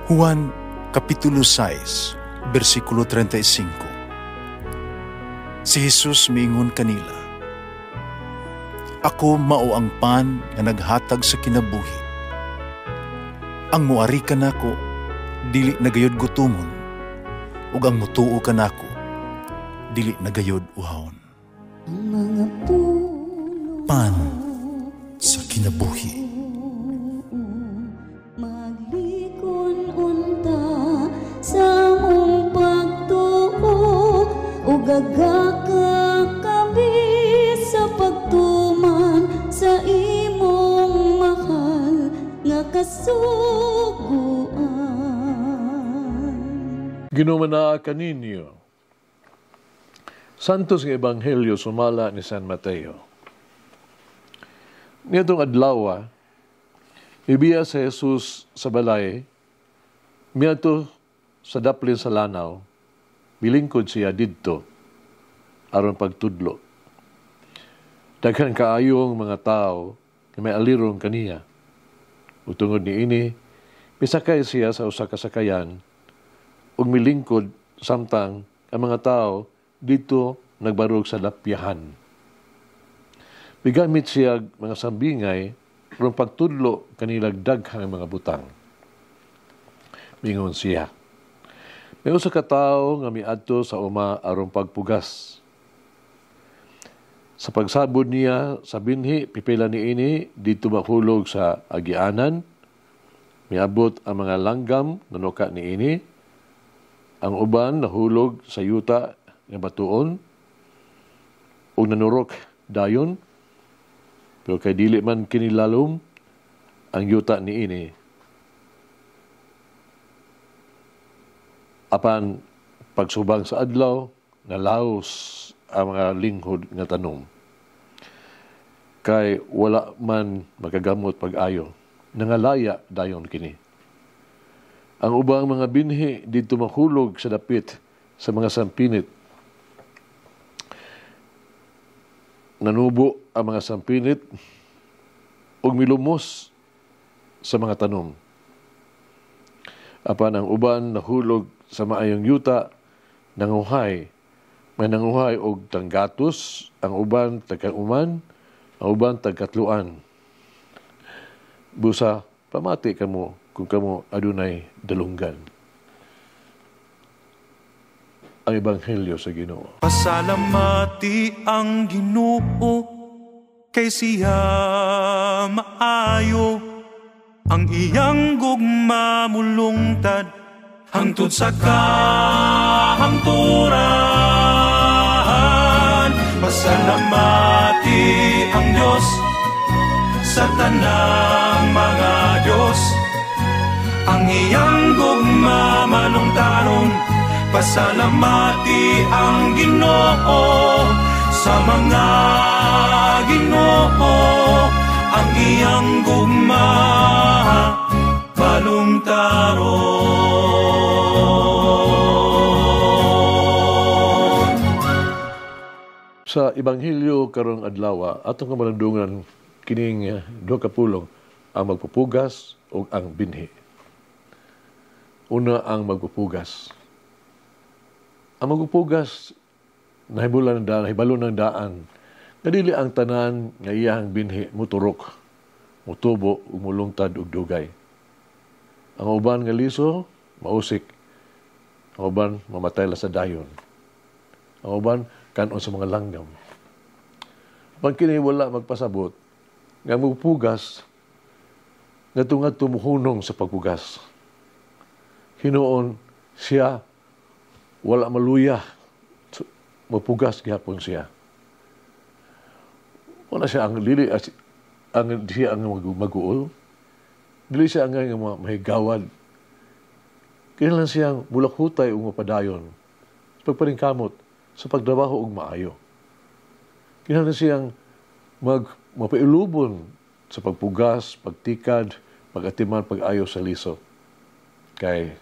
Juan Kapitulo 6, versikulo 35. Si Jesus miingon kanila, "Ako mao ang pan nga naghatag sa kinabuhi. Ang muari kanako dili nagayod gutomon, ug ang mutuo kanako dili nagayod uhawon." Ang mga puno Pan sa kinabuhi. maglikon unta sa mong pagtuo ug gagakabi sa pagtuman sa imong mahal nga kasuguan. Ginumana kaninyo. Santos nga Ebanghelyo sumala ni San Mateo. Nitong adlaw, ibiya sa Jesus sa balay, miadto sa daplin sa lanaw, bilingkod siya didto, aron pagtudlo. Daghan kaayong mga tao nga may alirong kaniya. Utungod ni ini, misakay siya sa usa ka sakayan, ug milingkod samtang ang mga tao dito nagbarog sa lapyahan. Bigamit siya mga sambingay aron pagtudlo kanilang daghang mga butang. Mingon siya, may usa ka tawo nga miadto sa uma aron pagpugas. Sa pagsabod niya sa binhi, pipila ni ini dito mahulog sa agianan. Miabot ang mga langgam nanuka ni ini. Ang uban nahulog sa yuta nga batuon o nanurok dayon. Pero kay dili man kinilalom ang yuta ni ini. Apan pagsubang sa adlaw, nalaos ang mga linghod nga tanom. Kay wala man magagamot pag-ayo, nangalaya dayon kini. Ang ubang mga binhi dito mahulog sa dapit sa mga sampinit. Nanubo ang mga sampinit ug milumos sa mga tanom. Apan ang uban nahulog sa maayong yuta, nanguhay. May nanguhay og tanggatos, ang uban tagkauman, ang uban tagkatluan. Busa, pamati kamo kung kamo adunay dalunggan. Ang Ebanghelyo sa Ginoo. Pasalamati ang Ginoo kay siya maayo, ang iyang gugma mulungtad hangtod sa kahangturan. Pasalamati ang Diyos sa tanang mga Diyos, ang iyang gugma malungtaron. Pasalamati ang Ginoo sa mga Ginoo, ang iyang gugma malungtaron. Sa Ebanghelyo karong adlaw, atong kamalandungan kining duha ka pulong, ang magpupugas o ang binhi. Una ang magpupugas. Ang magpupugas, nahibalo ng daan, nga dili ang tanan nga iyang binhi muturok, mutubo, umulungtad ug dugay. Ang uban nga liso, mausik. Ang uban, mamatay la sa dayon. Ang uban, kanon sa mga langgam. Pag kini wala magpasabot, nga magpupugas, nga tungad tumuhunong sa pagpugas. Hinoon siya, wala maluya, mapugas gihapon siya. Wala siya ang dili siya ang maguol. Dili siya ang mahigawad. Kinahanglan siyang bulak hutay ug mapadayon sa pagpaningkamot sa pagtrabaho ug maayo. Kinahanglan siyang mapailubon sa pagpugas, pagtikad, pag-atiman, pag-ayo sa liso. Kay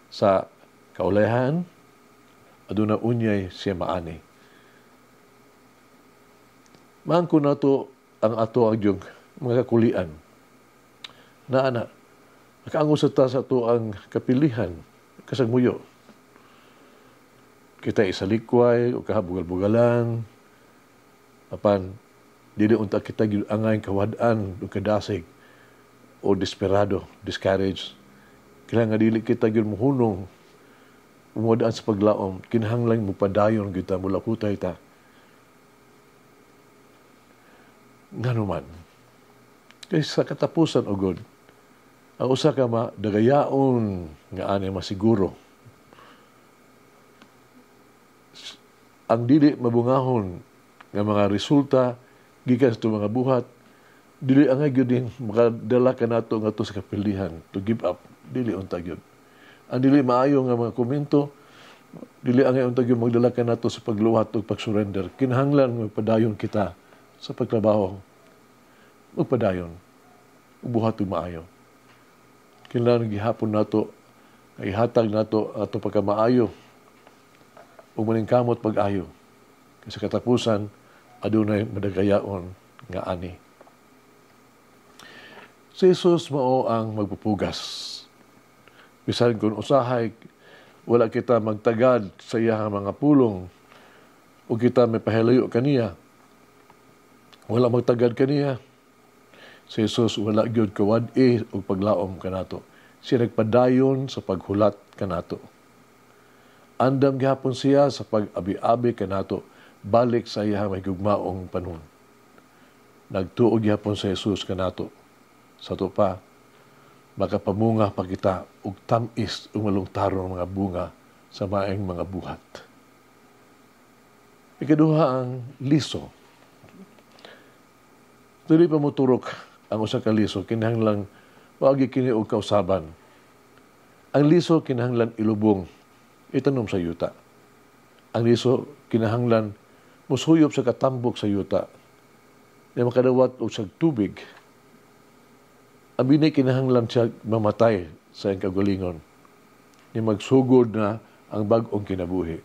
sa kaulayhan, aduna unyay siya maani. Maangko na to ang ato ang mga kakulian. Na Nakaango sa ta sa ito ang kapilihan, kasagmuyo. Kita isalikway o kahabugal-bugalan, apan, dili unta kita angay kawadaan o kadasig o desperado, discouraged. Kailangan nga dili kita gyud muhunong umuwadaan sa paglaom, kinahanglan mo padayon kita mula kutay ta. Nganuman. Kaya sa katapusan o God, ang usa ka dagayaon nga ani masiguro. Ang dili mabungahon nga mga resulta gikan sa mga buhat, dili angay gyud din makadala ka nato ngadto sa kapilihan to give up, dili unta gyud. Ang dili maayo nga mga komento, dili angay unta gyud magdala ka nato sa pagluwat ug pagsurrender. Kinahanglan magpadayon kita sa pagtrabaho. Magpadayon. Buhat ug maayo. Kinahanglan gihapon nato ihatag nato ato pagkamaayo ug maningkamot pag-ayo. Kasi katapusan adunay madagayaon nga ani. Si Jesus mao ang magpupugas. Bisan kung usahay wala kita magtagad sa iyang mga pulong o kita may pahilayo kaniya. Wala magtagad kaniya. Si Jesus wala gyud kawad-i o paglaom kanato. Siya nagpadayon sa paghulat kanato. Andam gihapon siya sa pag-abi-abi kanato balik sa iya may gugmaong panahon. Nagtuog gihapon sa Jesus kanato. Sa to pa, makapamunga pa kita og tamis o malungtaron mga bunga sa maayong mga buhat. Ikaduha ang liso. Dili pa mo turok ang usa ka liso, kinahanglan wagi kini og kausaban. Ang liso kinahanglan ilubong, itanom sa yuta. Ang liso kinahanglan musuyop sa katambok sa yuta. Na makadawat og sa tubig. Ang binay kinahanglan siya mamatay sa iyang kagalingon. Ni magsugod na ang bag-ong kinabuhi.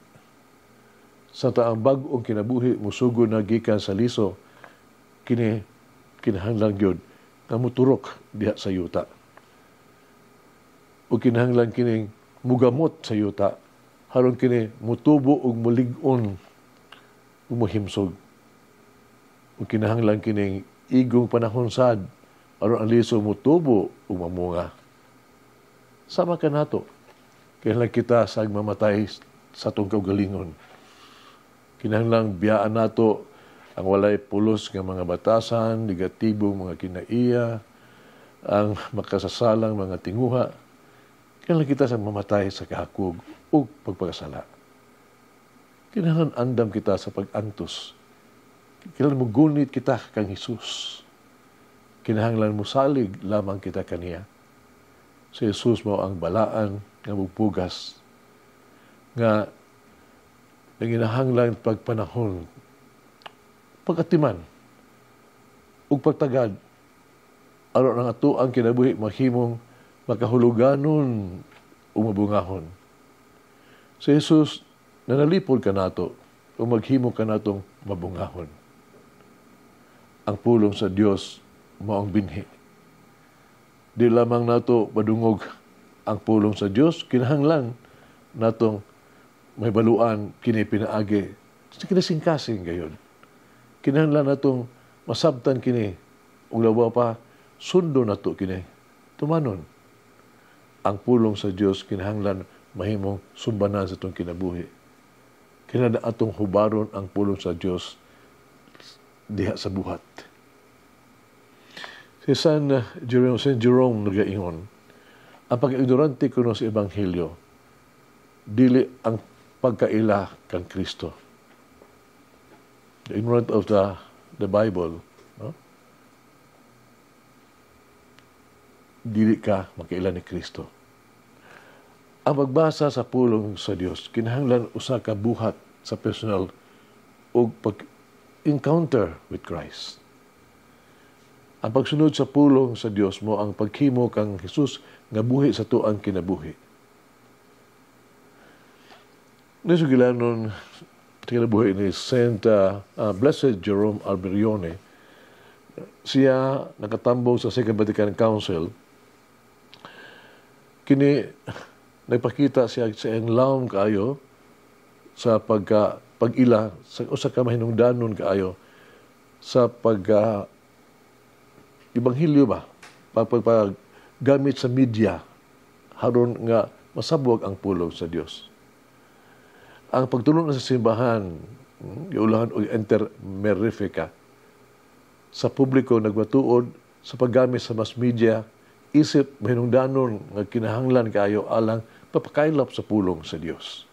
Sa taang bag-ong kinabuhi, musugod na gikan sa liso, kinahanglan gyud nga muturok diha sa yuta. O kinahanglan kining mugamot sa yuta, haron kini mutubo og mulig-on ug muhimsog. O kinahanglan kining igong panahon sad, aron ang liso mutubo ug mamunga. Sama ka nato. Kailangan kita sa mamatay sa itong kaugalingon. Kinahanglang biyaan nato ang walay pulos ng mga batasan, negatibong mga kinaiya, ang makasasalang mga tinguha. Kinahanglan kita sa mamatay sa kahakog o pagpakasala. Kinahanglan andam kita sa pag-antos. Kinahanglan mugunit kita kang Jesus. Kinahanglan mo salig lamang kita kaniya. Si Jesus mo ang balaan nga magpugas nga nanginahanglan pagpanahon, pagatiman, ug pagtagad aron ang ato ang kinabuhi mahimong makahuluganon o mabungahon. Si Jesus nanalipod ka nato o maghimo ka natong mabungahon. Ang pulong sa Dios maong binhi. Di lamang nato madungog ang pulong sa Dios, kinahanglan natong may baluan kini pinaagi. Kinasingkasing gayon. Kinahanglan natong masabtan kini ug labaw pa sundo nato kini. Tumanon. Ang pulong sa Dios kinahanglan mahimong sumbanan sa itong kinabuhi. Kinahanglan atong hubaron ang pulong sa Dios diha sa buhat. Si St. Jerome nagaingon, ang pag-ignorante kuno sa Ebanghelyo, dili ang pagkaila kang Kristo. The ignorant of the Bible, no? Dili ka makaila ni Kristo. Ang magbasa sa pulong sa Dios, kinahanglan usa ka buhat sa personal o pag-encounter with Christ. Ang pagsunod sa pulong sa Dios mo ang paghimo kang Jesus nga buhi sa tuang kinabuhi. Nisugilanon kinabuhi ni Saint Blessed Jerome Alberione. Siya nakatambong sa Second Vatican Council kini nagpakita siya sa iyang laom kaayo sa pag-ila sa usa ka mahinungdanon kaayo sa ibanghilyo ba paggamit sa media haron nga masabwag ang pulong sa Dios. Ang pagtulong sa simbahan giulahan og enter merifica sa publiko nagmatuod sa paggamit sa mass media isip mahinungdanon nga kinahanglan kaayo alang papakaylap sa pulong sa Dios.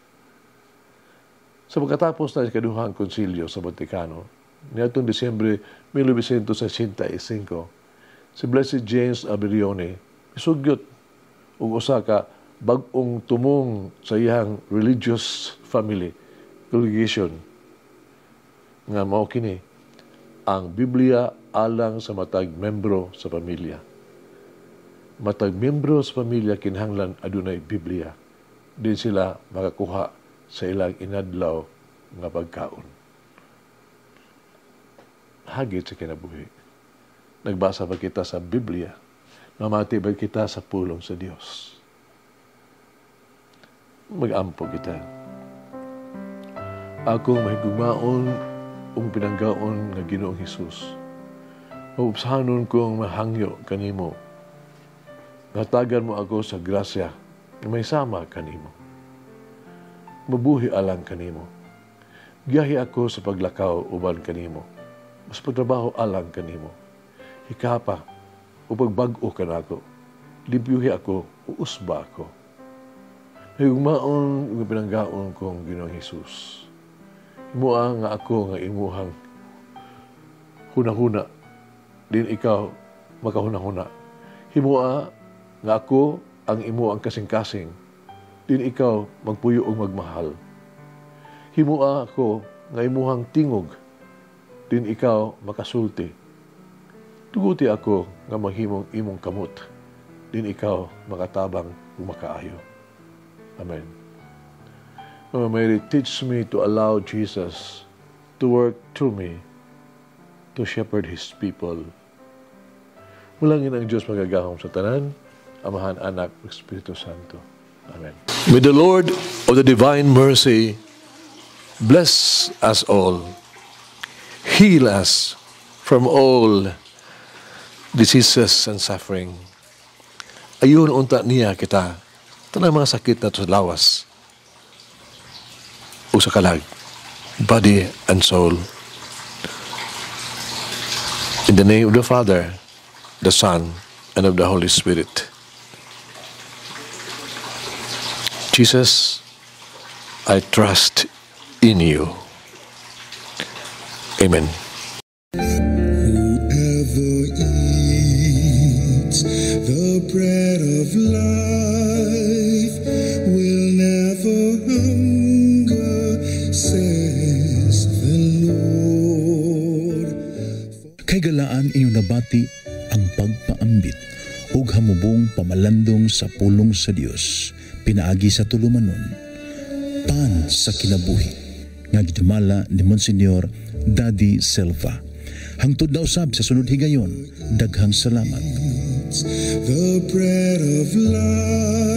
Sa pagkatapos na ikaduhang konsilyo sa Vatikano, niadtong Disyembre 1965, si Blessed James Aberione isugyot og usa ka bag-ong tumong sa iyang religious family congregation nga mao kini ang Biblia alang sa matag membro sa pamilya. Matag membro sa pamilya kinahanglan adunay Biblia. Din sila makakuha sa ilang inadlaw nga pagkaon. Hagit sa kinabuhi. Nagbasa ba kita sa Biblia? Mamati ba kita sa pulong sa Dios? Mag-ampo kita. Ako mahigugmaon pinanggaon nga Ginoong Hesus. Maupsahanon kong mahangyo kanimo. Ngatagan mo ako sa grasya na may sama kanimo. Mabuhi alang kanimo. Giyahi ako sa paglakaw uban kanimo. Mas pagtrabaho alang kanimo. Hikapa o pagbag-o kanako. Libyuhi ako o usba ako. Higugmaon pinanggaon kong Ginoong Hesus. Himoa nga ako nga imuhang hunahuna, din ikaw makahunahuna. Himoa nga ako ang imuang kasing-kasing, din ikaw magpuyo o magmahal. Himoa ako nga imuhang tingog, din ikaw makasulti. Tuguti ako nga maghimong imong kamot, din ikaw makatabang o makaayo. Amen. Mama Mary, teach me to allow Jesus to work through me to shepherd His people. Mulangin ang Diyos magagahom sa tanan, Amahan, Anak, Espiritu Santo. Amen. May the Lord of the divine mercy bless us all, heal us from all diseases and suffering. Ayun unta niya kita, tanang mga sakit na sa lawas, o sa kalag, body and soul. In the name of the Father, the Son, and of the Holy Spirit. Jesus, I trust in you. Amen. Whoever eats the bread of life will never hunger, says the Lord. Kay galaan inyong nabati ang pagpaambit ug hamubong pamalandong sa pulong sa Dios pinaagi sa tulumanon pan sa kinabuhi nga gidumala ni Monsignor Daddy Silva. Hangtod na usab sa sunod higayon, daghang salamat. The bread of life